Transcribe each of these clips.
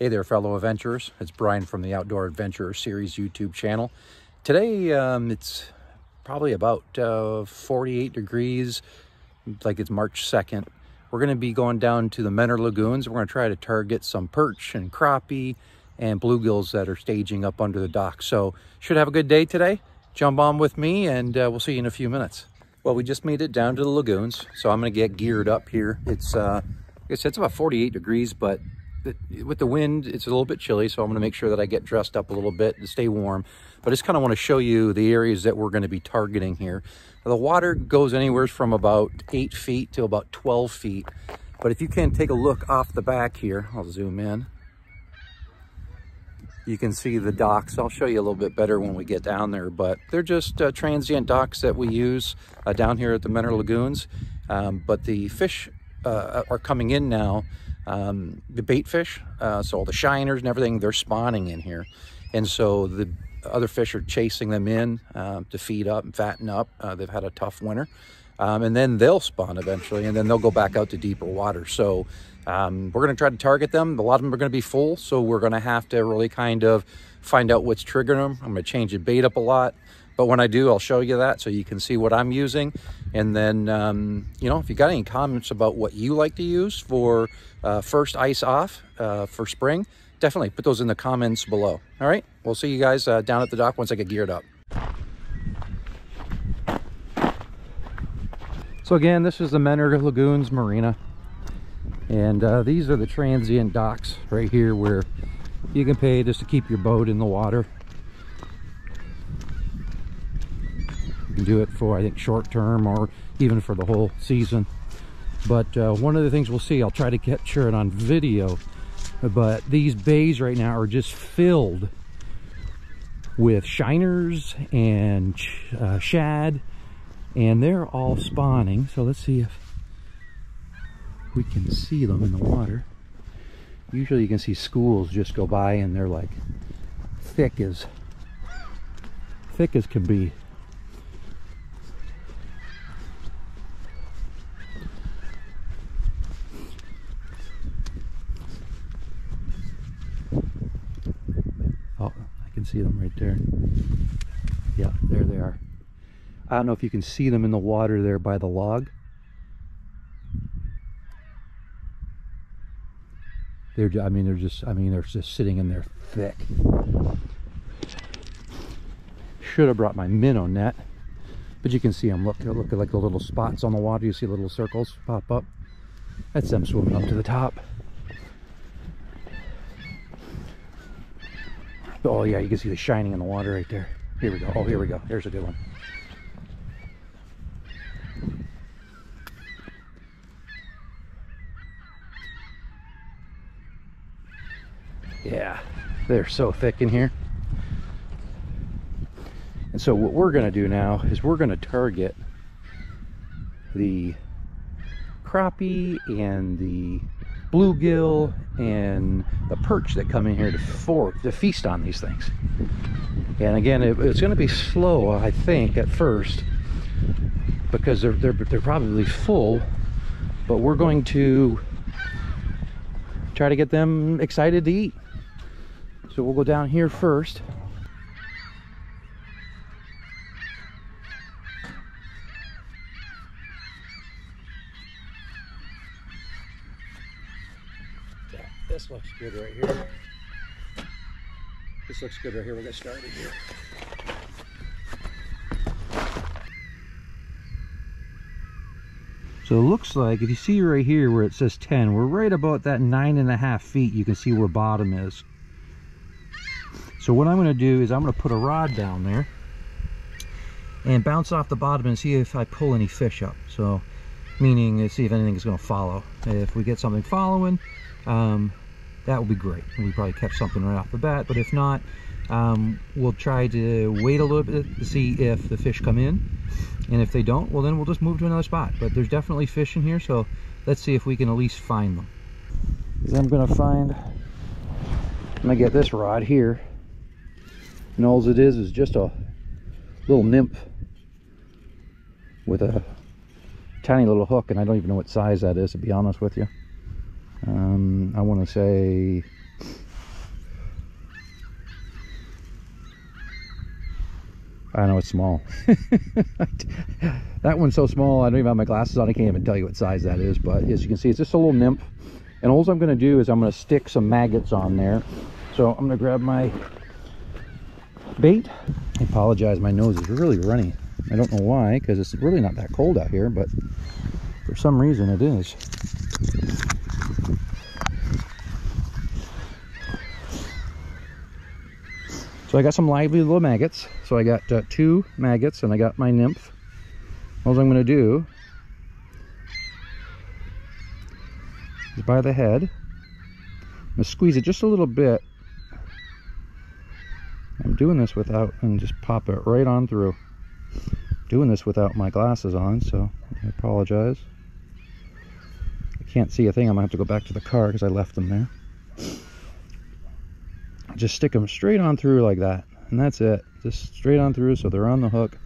Hey there, fellow adventurers. It's Brian from the Outdoor Adventurer Series YouTube channel. Today, it's probably about 48 degrees, like it's March 2nd. We're going to be going down to the Menor Lagoons. We're going to try to target some perch and crappie and bluegills that are staging up under the dock. So, should have a good day today. Jump on with me and we'll see you in a few minutes. Well, we just made it down to the lagoons, so I'm going to get geared up here. It's, like I said, it's about 48 degrees, but with the wind, it's a little bit chilly, so I'm going to make sure that I get dressed up a little bit to stay warm. But I just kind of want to show you the areas that we're going to be targeting here. The water goes anywhere from about 8 feet to about 12 feet. But if you can take a look off the back here, I'll zoom in. You can see the docks. I'll show you a little bit better when we get down there, but they're just transient docks that we use down here at the Menor Lagoons. But the fish are coming in now. The bait fish, so all the shiners and everything, they're spawning in here. And so the other fish are chasing them in to feed up and fatten up. They've had a tough winter. And then they'll spawn eventually, and then they'll go back out to deeper water. So we're going to try to target them. A lot of them are going to be full, so we're going to have to really kind of find out what's triggering them. I'm going to change the bait up a lot. But when I do, I'll show you that so you can see what I'm using. And then, you know, if you got any comments about what you like to use for first ice off for spring, definitely put those in the comments below. All right, we'll see you guys down at the dock once I get geared up. So again, this is the Menor Lagoons Marina. And these are the transient docks right here where you can pay just to keep your boat in the water. You can do it for, I think, short term or even for the whole season. But one of the things we'll see, I'll try to capture it on video, but these bays right now are just filled with shiners and shad, and they're all spawning. So let's see if we can see them in the water. Usually you can see schools just go by and they're like thick as can be. See them right there. Yeah, there they are. I don't know if you can see them in the water there by the log. They're just sitting in there thick. Should have brought my minnow net, but you can see them. Look at like the little spots on the water. You see little circles pop up. That's them swimming up to the top. Oh yeah, you can see the shining in the water right there. Here we go. Oh, here we go. Here's a good one. Yeah, they're so thick in here. And so what we're going to do now is we're going to target the crappie and the bluegill and the perch that come in here to feast on these things. And again, it's going to be slow, I think, at first, because they're probably full, but we're going to try to get them excited to eat. So we'll go down here first. This looks good right here. This looks good right here. We'll get started here. So it looks like, if you see right here where it says 10, we're right about that 9.5 feet. You can see where bottom is. So what I'm going to do is I'm going to put a rod down there and bounce off the bottom and see if I pull any fish up. So meaning see if anything is going to follow. If we get something following, that would be great. We probably catch something right off the bat, but if not, we'll try to wait a little bit to see if the fish come in, and if they don't, well then we'll just move to another spot. But there's definitely fish in here, so let's see if we can at least find them. I'm gonna get this rod here, and all it is just a little nymph with a tiny little hook, and I don't even know what size that is, to be honest with you. I want to say I know it's small. That one's so small, I don't even have my glasses on. I can't even tell you what size that is, but as you can see, it's just a little nymph. And all I'm going to do is I'm going to stick some maggots on there. So I'm going to grab my bait. I apologize, my nose is really runny. I don't know why, because it's really not that cold out here, but for some reason it is. So I got some lively little maggots. So I got 2 maggots and I got my nymph. All I'm going to do is by the head, I'm going to squeeze it just a little bit. I'm doing this without, and just pop it right on through. Doing this without my glasses on, so I apologize. I can't see a thing. I'm going to have to go back to the car because I left them there. Just stick them straight on through like that, and that's it. Just straight on through so they're on the hook.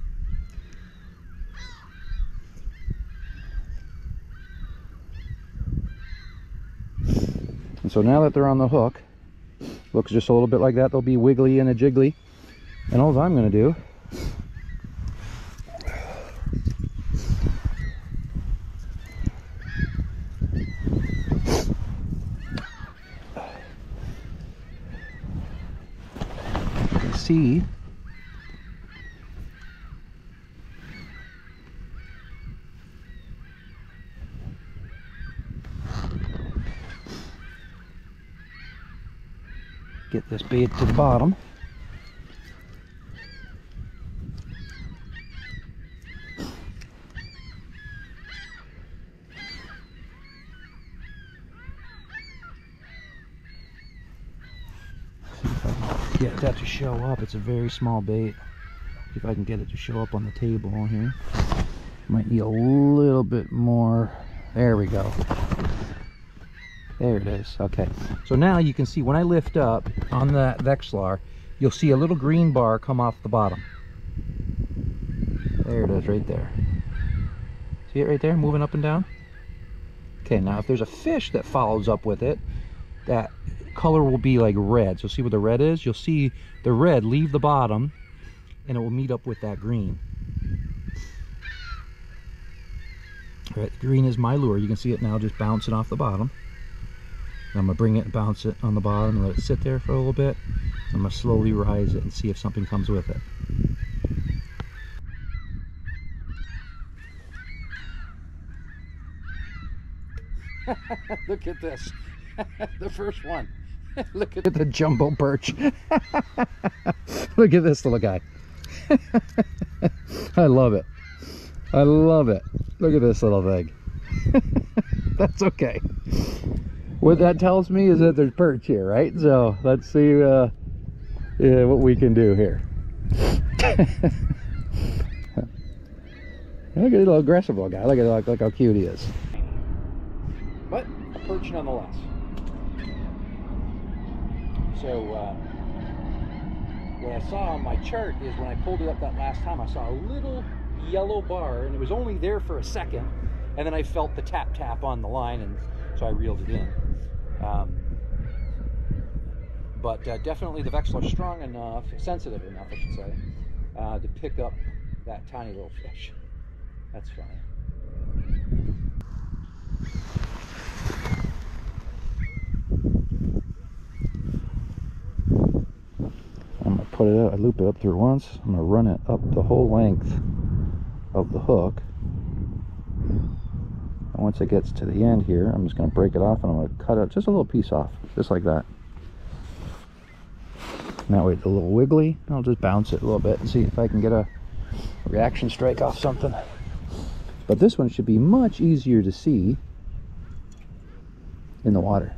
And so now that they're on the hook, looks just a little bit like that. They'll be wiggly and a jiggly. And all I'm going to do see get this bait to the bottom. See if I can get that to show up. It's a very small bait. See if I can get it to show up on the table here. Might need a little bit more. There we go. There it is. Okay, so now you can see when I lift up on that Vexlar, you'll see a little green bar come off the bottom. There it is right there. See it right there moving up and down? Okay, now if there's a fish that follows up with it, that color will be like red. So see where the red is? You'll see the red leave the bottom and it will meet up with that green. All right, the green is my lure. You can see it now just bouncing off the bottom. I'm going to bring it and bounce it on the bottom and let it sit there for a little bit. I'm going to slowly rise it and see if something comes with it. Look at this. The first one. Look at the jumbo perch. Look at this little guy. I love it. I love it. Look at this little thing. That's okay. What that tells me is that there's perch here, right? So let's see what we can do here. Look at the little aggressive little guy. Look at look how cute he is. But a perch nonetheless. So what I saw on my chart is when I pulled it up that last time, I saw a little yellow bar, and it was only there for a second, and then I felt the tap on the line, and so I reeled it in. But definitely the Vexlar's strong enough, sensitive enough I should say, to pick up that tiny little fish. That's funny. I'm going to put it out, I loop it up through once, I'm going to run it up the whole length of the hook. And once it gets to the end here, I'm just going to break it off and I'm going to cut it just a little piece off, just like that. And that way it's a little wiggly. I'll just bounce it a little bit and see if I can get a reaction strike off something. But this one should be much easier to see in the water.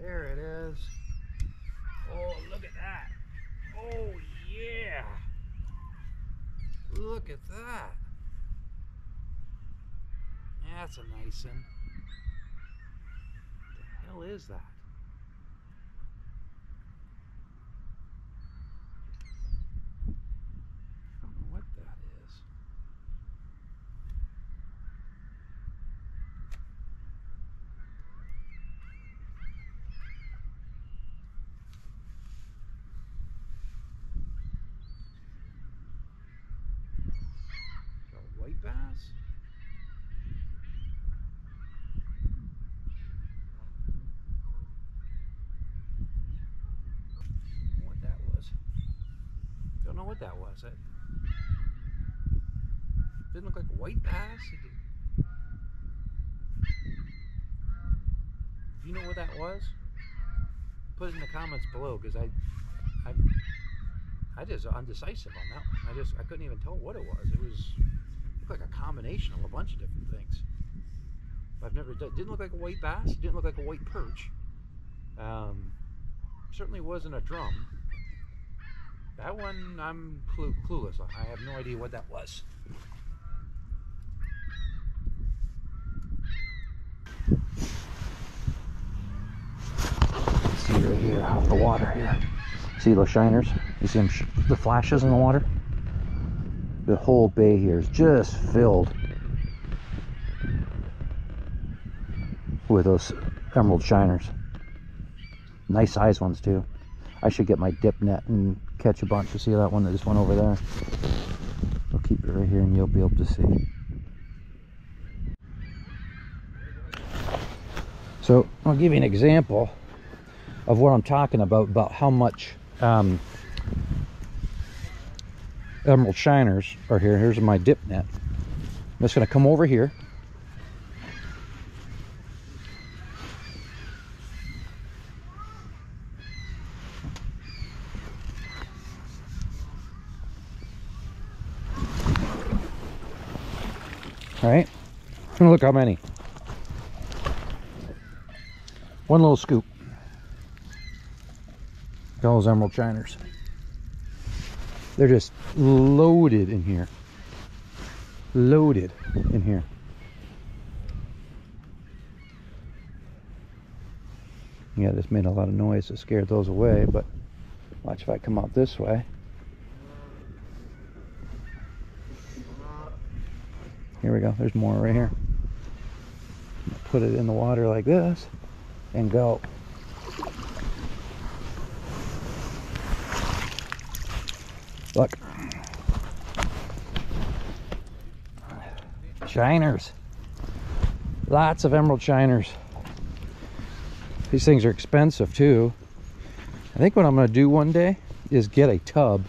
There it is. Oh, look at that. Oh, yeah. Look at that. That's a nice one. What the hell is that? what that was. It didn't look like a white bass. If you know what that was, put it in the comments below, because I'm just undecisive on that one. I couldn't even tell what it was. It looked like a combination of a bunch of different things. I've never done. It didn't look like a white bass. It didn't look like a white perch. Certainly wasn't a drum. That one I'm clueless on. I have no idea what that was. See right here off the water here. See those shiners? You see them, the flashes in the water? The whole bay here is just filled with those emerald shiners. Nice size ones too. I should get my dip net and catch a bunch. You see that one that just went over there? I'll keep it right here and you'll be able to see. So I'll give you an example of what I'm talking about how much emerald shiners are here. Here's my dip net. I'm just going to come over here. All right, and look how many. One little scoop. Look at all those emerald shiners. They're just loaded in here. Loaded in here. Yeah, this made a lot of noise to scare those away, but watch if I come out this way. Here we go, there's more right here. Put it in the water like this and go. Look. Shiners. Lots of emerald shiners. These things are expensive too. I think what I'm going to do one day is get a tub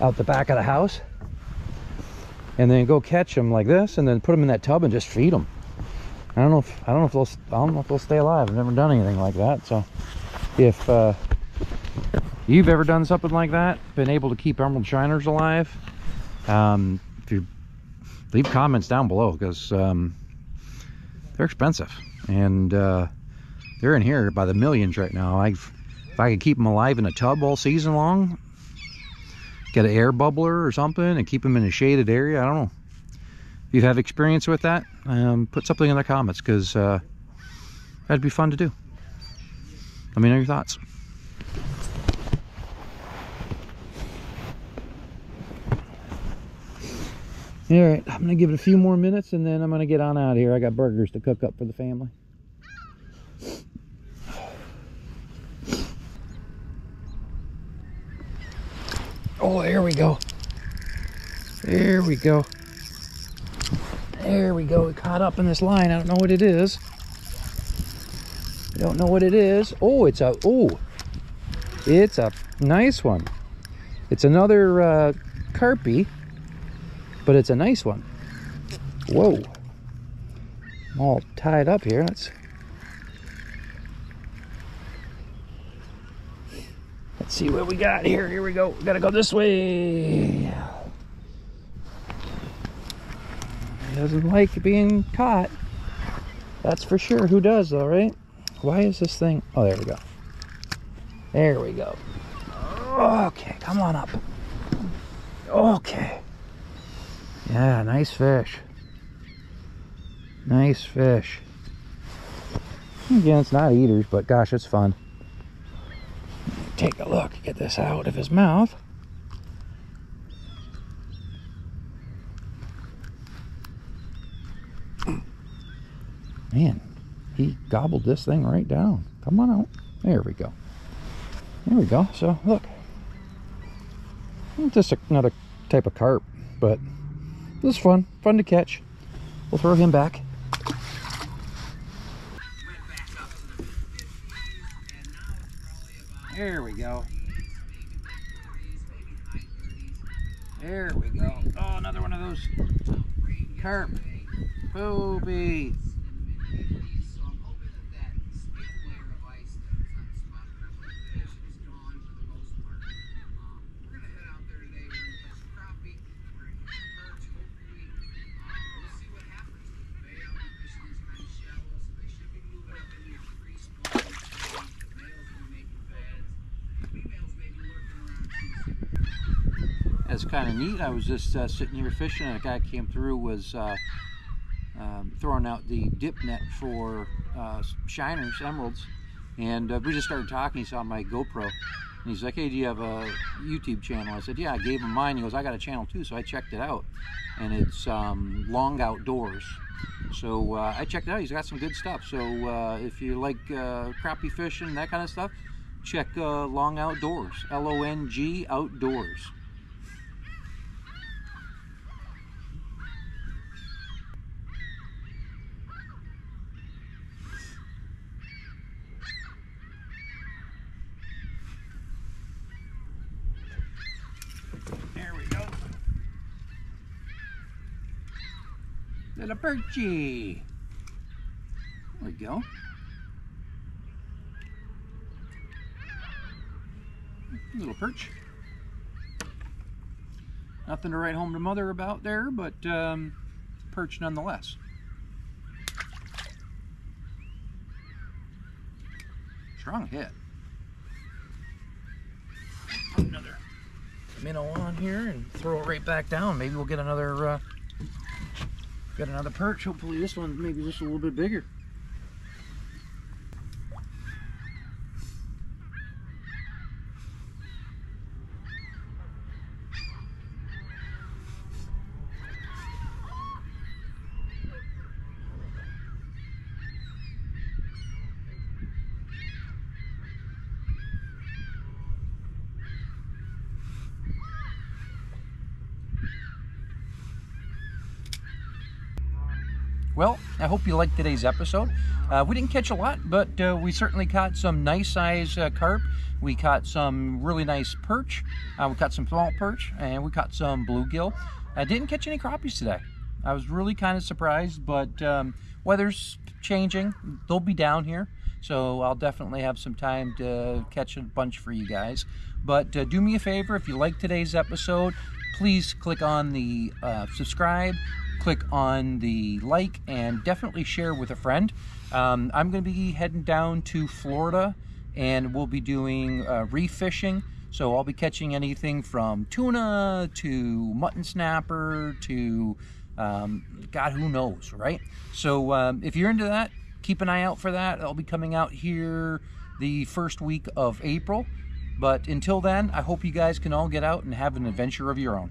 out the back of the house and then go catch them like this and then put them in that tub and just feed them. I don't know if they'll stay alive. I've never done anything like that. So if you've ever done something like that, been able to keep emerald shiners alive, if you leave comments down below, because they're expensive and they're in here by the millions right now. If I could keep them alive in a tub all season long, get an air bubbler or something and keep them in a shaded area. I don't know if you have experience with that. Put something in the comments, because that'd be fun to do. Let me know your thoughts. All right, I'm gonna give it a few more minutes and then I'm gonna get on out of here. I got burgers to cook up for the family. Oh, there we go. There we go. There we go. We caught up in this line. I don't know what it is. I don't know what it is. Oh, it's a nice one. It's another Crappie, but it's a nice one. Whoa. I'm all tied up here. Let's see what we got here. Here we go. We gotta go this way. He doesn't like being caught. That's for sure. Who does though, right? Why is this thing? Oh, there we go. There we go. Okay, come on up. Okay. Yeah, nice fish. Nice fish. Again, it's not eaters, but gosh, it's fun. Take a look, get this out of his mouth. Man, he gobbled this thing right down. Come on out. There we go. There we go. So look, just another type of carp, but this is fun to catch. We'll throw him back. There we go. There we go. Oh, another one of those carp. Booby. That's kind of neat. I was just sitting here fishing, and a guy came through, was throwing out the dip net for shiners, emeralds, and we just started talking. He saw my GoPro, and he's like, "Hey, do you have a YouTube channel?" I said, "Yeah." I gave him mine. He goes, "I got a channel too," so I checked it out, and it's Long Outdoors. So I checked it out. He's got some good stuff. So if you like crappie fishing, that kind of stuff, check Long Outdoors, L-O-N-G Outdoors. There we go. Little Perchy. There we go. Little perch. Nothing to write home to mother about there, but perch nonetheless. Strong hit. Another minnow on here and throw it right back down. Maybe we'll get another perch. Hopefully this one maybe just a little bit bigger. Well, I hope you liked today's episode. We didn't catch a lot, but we certainly caught some nice size carp. We caught some really nice perch. We caught some small perch, and we caught some bluegill. I didn't catch any crappies today. I was really kind of surprised, but weather's changing. They'll be down here, so I'll definitely have some time to catch a bunch for you guys. But do me a favor, if you like today's episode, please click on the subscribe, click on the like, and definitely share with a friend. I'm going to be heading down to Florida, and we'll be doing reef fishing. So I'll be catching anything from tuna to mutton snapper to God, who knows, right? So if you're into that, keep an eye out for that. I'll be coming out here the first week of April. But until then, I hope you guys can all get out and have an adventure of your own.